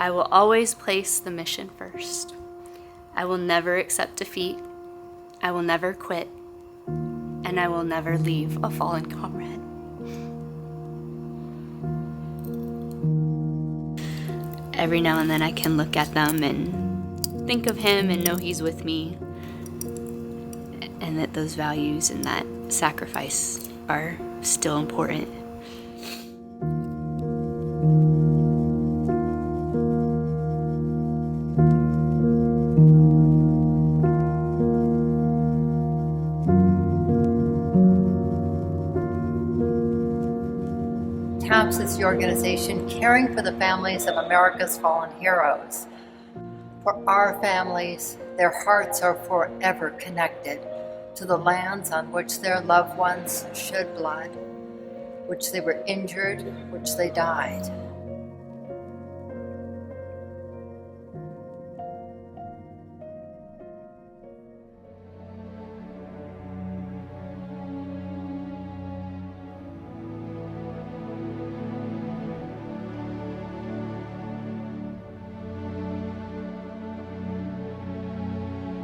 I will always place the mission first. I will never accept defeat. I will never quit. And I will never leave a fallen comrade. Every now and then I can look at them and think of him and know he's with me, and that those values and that sacrifice are still important. TAPS is the organization caring for the families of America's fallen heroes. For our families, their hearts are forever connected to the lands on which their loved ones shed blood, which they were injured, which they died.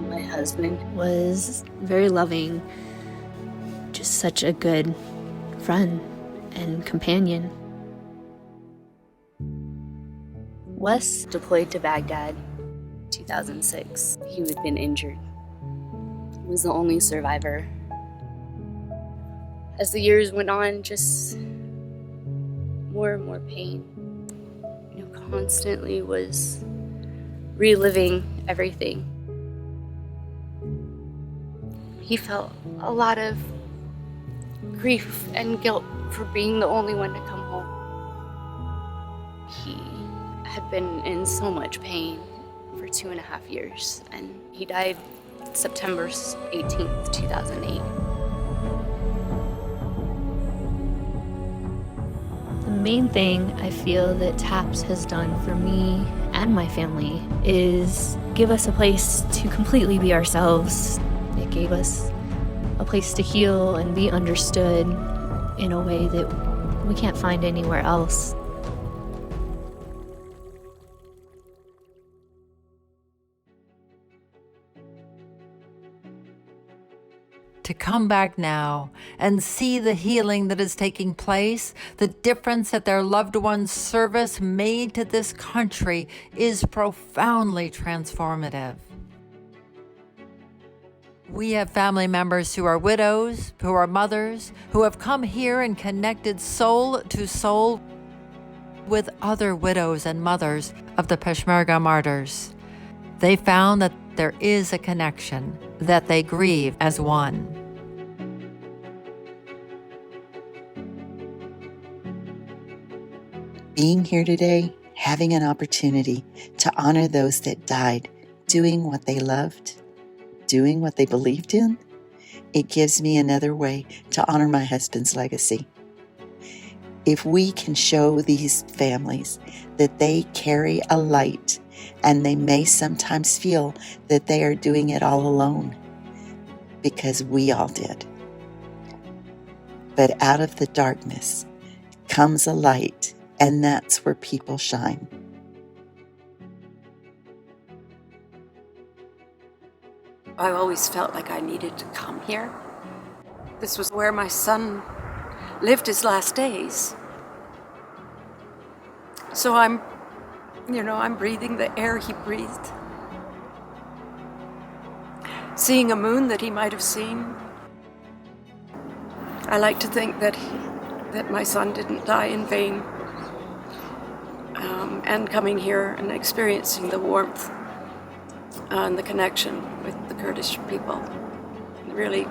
My husband was very loving, just such a good friend and companion. Wes deployed to Baghdad in 2006. He had been injured. He was the only survivor. As the years went on, just more and more pain. Constantly was reliving everything. He felt a lot of grief and guilt for being the only one to come home. He had been in so much pain for 2.5 years, and he died September 18th, 2008. The main thing I feel that TAPS has done for me and my family is give us a place to completely be ourselves. It gave us a place to heal and be understood in a way that we can't find anywhere else. To come back now and see the healing that is taking place, the difference that their loved one's service made to this country is profoundly transformative. We have family members who are widows, who are mothers, who have come here and connected soul to soul with other widows and mothers of the Peshmerga martyrs. They found that there is a connection, that they grieve as one. Being here today, having an opportunity to honor those that died, doing what they loved, doing what they believed in, it gives me another way to honor my husband's legacy. If we can show these families that they carry a light, and they may sometimes feel that they are doing it all alone, because we all did. But out of the darkness comes a light, and that's where people shine. I always felt like I needed to come here. This was where my son lived his last days. So I'm breathing the air he breathed. Seeing a moon that he might have seen. I like to think that my son didn't die in vain. And coming here and experiencing the warmth and the connection with the Kurdish people really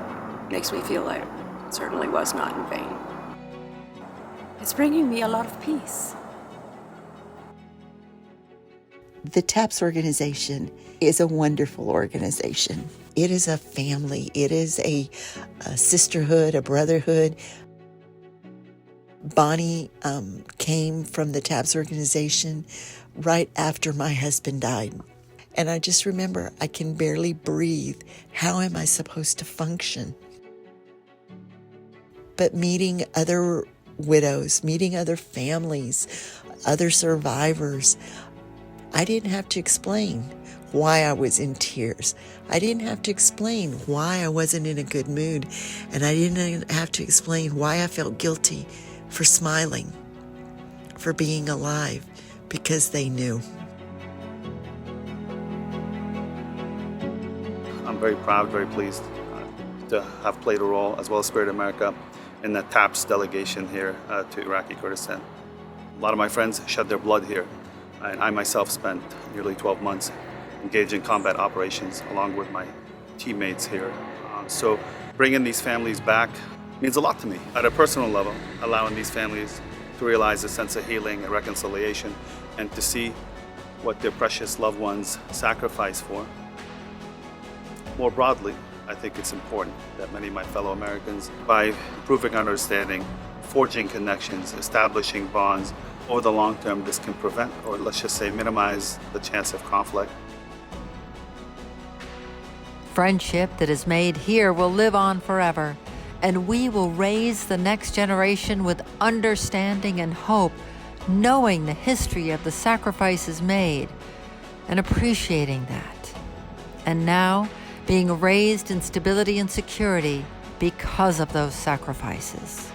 makes me feel like it certainly was not in vain. It's bringing me a lot of peace. The TAPS organization is a wonderful organization. It is a family. It is a sisterhood, a brotherhood. Bonnie came from the TAPS organization right after my husband died. And I just remember I can barely breathe. How am I supposed to function? But meeting other widows, meeting other families, other survivors, I didn't have to explain why I was in tears. I didn't have to explain why I wasn't in a good mood. And I didn't have to explain why I felt guilty for smiling, for being alive, because they knew. I'm very proud, very pleased to have played a role, as well as Spirit America, in the TAPS delegation here to Iraqi Kurdistan. A lot of my friends shed their blood here, and I myself spent nearly 12 months engaged in combat operations along with my teammates here. So bringing these families back means a lot to me. At a personal level, allowing these families to realize a sense of healing and reconciliation and to see what their precious loved ones sacrificed for. More broadly, I think it's important that many of my fellow Americans, by improving our understanding, forging connections, establishing bonds, over the long term, this can prevent, or let's just say minimize, the chance of conflict. Friendship that is made here will live on forever, and we will raise the next generation with understanding and hope, knowing the history of the sacrifices made and appreciating that. And now, being raised in stability and security because of those sacrifices.